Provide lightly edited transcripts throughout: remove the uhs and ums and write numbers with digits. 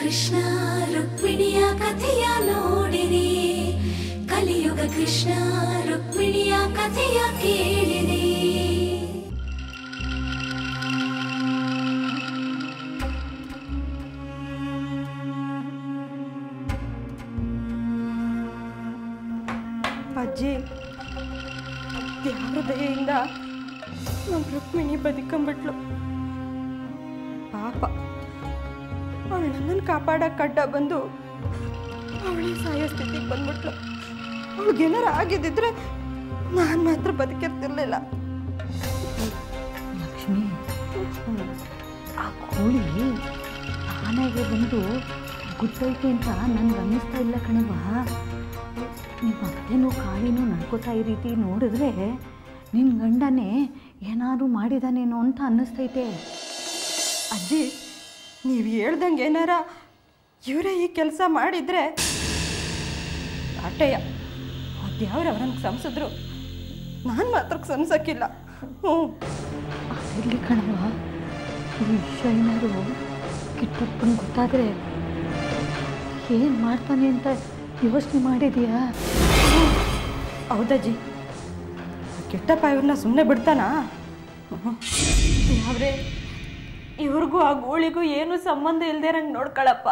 ಕೃಷ್ಣ ರುಕ್ಮಿಣಿಯ ಕಥೆಯ ನೋಡಿರಿ, ಕಲಿಯುಗ ಕೃಷ್ಣ ರುಕ್ಮಿಣಿಯ ಕಥೆಯ ಕೇಳಿರಿ. ಅಜ್ಜಿ, ಯಾರ ದಯೆಯಿಂದ ನಮ್ಮ ರುಕ್ಮಿಣಿ ಬದುಕೊಂಬಿಟ್ಲು. ಪಾಪ, ಅವಳು ನನ್ನನ್ನು ಕಾಪಾಡಕ್ಕೆ ಅಡ್ಡ ಬಂದು ಅವಳೇ ಸಾಯೋ ಸ್ಥಿತಿಗೆ ಬಂದ್ಬಿಟ್ಲು. ಅವಳಿಗೇನಾರು ಆಗಿದ್ದಿದ್ರೆ ನಾನು ಮಾತ್ರ ಬದುಕಿರ್ತಿರ್ಲಿಲ್ಲ. ಲಕ್ಷ್ಮಿ, ಆ ಕೋಳಿ ಆನೆಗೆ ಬಂದು ಗುದ್ದೈತೆ ಅಂತ ನನಗೆ ಅನ್ನಿಸ್ತಾ ಇಲ್ಲ ಕಣವ. ನಿಮ್ಮ ಅತ್ತೆನೂ ಕಾಳಿನೂ ನಡ್ಕೋತಾ ಈ ರೀತಿ ನೋಡಿದ್ರೆ ನಿನ್ನ ಗಂಡನೇ ಏನಾದರೂ ಮಾಡಿದಾನೇನೋ ಅಂತ ಅನ್ನಿಸ್ತೈತೆ. ಅಜ್ಜಿ, ನೀವು ಹೇಳ್ದಂಗೆ ಏನಾರ ಇವರೇ ಈ ಕೆಲಸ ಮಾಡಿದರೆ ಆಟೆಯ ಅದ್ಯಾವ್ರು ಅವ್ರನ್ನ ಸಂಸಿದ್ರು, ನಾನು ಮಾತ್ರ ಸಂಸಕ್ಕಿಲ್ಲ. ಅದಿರಲಿ ಕಣವ, ಈ ವಿಷಯ ಏನಾದ್ರು ಕಿಟ್ಟಪ್ಪನ ಗೊತ್ತಾದರೆ ಏನು ಮಾಡ್ತಾನೆ ಅಂತ ಯೋಚನೆ ಮಾಡಿದೀಯಾ? ಹೌದಜ್ಜಿ, ಕೆಟ್ಟಪ್ಪ ಇವ್ರನ್ನ ಸುಮ್ಮನೆ ಬಿಡ್ತಾನಾ? ಯಾವ್ರೆ ಇವ್ರಿಗೂ ಆ ಗೋಳಿಗೂ ಏನು ಸಂಬಂಧ ಇಲ್ಲದೆ ನಂಗೆ ನೋಡ್ಕೊಳಪ್ಪ.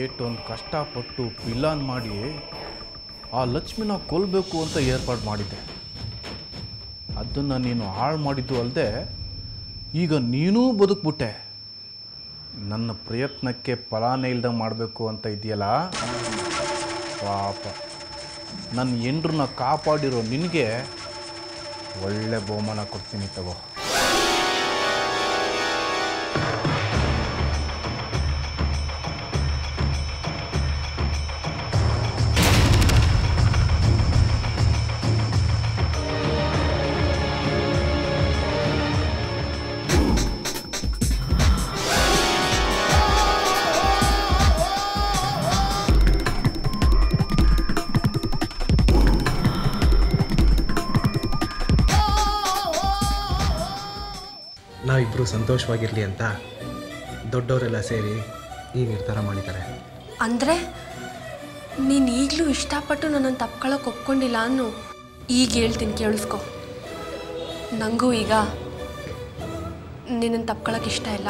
ಏಟೊಂದು ಕಷ್ಟಪಟ್ಟು ಪ್ಲಾನ್ ಮಾಡಿ ಆ ಲಕ್ಷ್ಮಿನ ಕೊಲ್ಲಬೇಕು ಅಂತ ಏರ್ಪಾಡು ಮಾಡಿದ್ದೆ. ಅದನ್ನು ನೀನು ಹಾಳು ಮಾಡಿದ್ದು ಅಲ್ಲದೆ ಈಗ ನೀನೂ ಬದುಕ್ಬಿಟ್ಟೆ. ನನ್ನ ಪ್ರಯತ್ನಕ್ಕೆ ಫಲಾನೇ ಇಲ್ದಂಗೆ ಮಾಡಬೇಕು ಅಂತ ಇದೆಯಲ್ಲ ಪಾಪ. ನನ್ನ ಹೆಂಡ್ರನ್ನ ಕಾಪಾಡಿರೋ ನಿನಗೆ ಒಳ್ಳೆ ಬಹುಮಾನ ಕೊಡ್ತೀನಿ ತಗೋ. ನಾವಿಬ್ಬರು ಸಂತೋಷವಾಗಿರಲಿ ಅಂತ ದೊಡ್ಡವರೆಲ್ಲ ಸೇರಿ ಈ ನಿರ್ಧಾರ ಮಾಡಿದ್ದಾರೆ. ಅಂದರೆ ನೀನು ಈಗಲೂ ಇಷ್ಟಪಟ್ಟು ನನ್ನನ್ನು ತಪ್ಕೊಳ್ಳೋಕೆ ಒಪ್ಕೊಂಡಿಲ್ಲ ಅನ್ನು ಈಗ ಹೇಳ್ತೀನಿ, ಕೇಳಿಸ್ಕೊ. ನನಗೂ ಈಗ ನಿನ್ನನ್ನು ತಪ್ಕೊಳ್ಳೋಕೆ ಇಷ್ಟ ಇಲ್ಲ.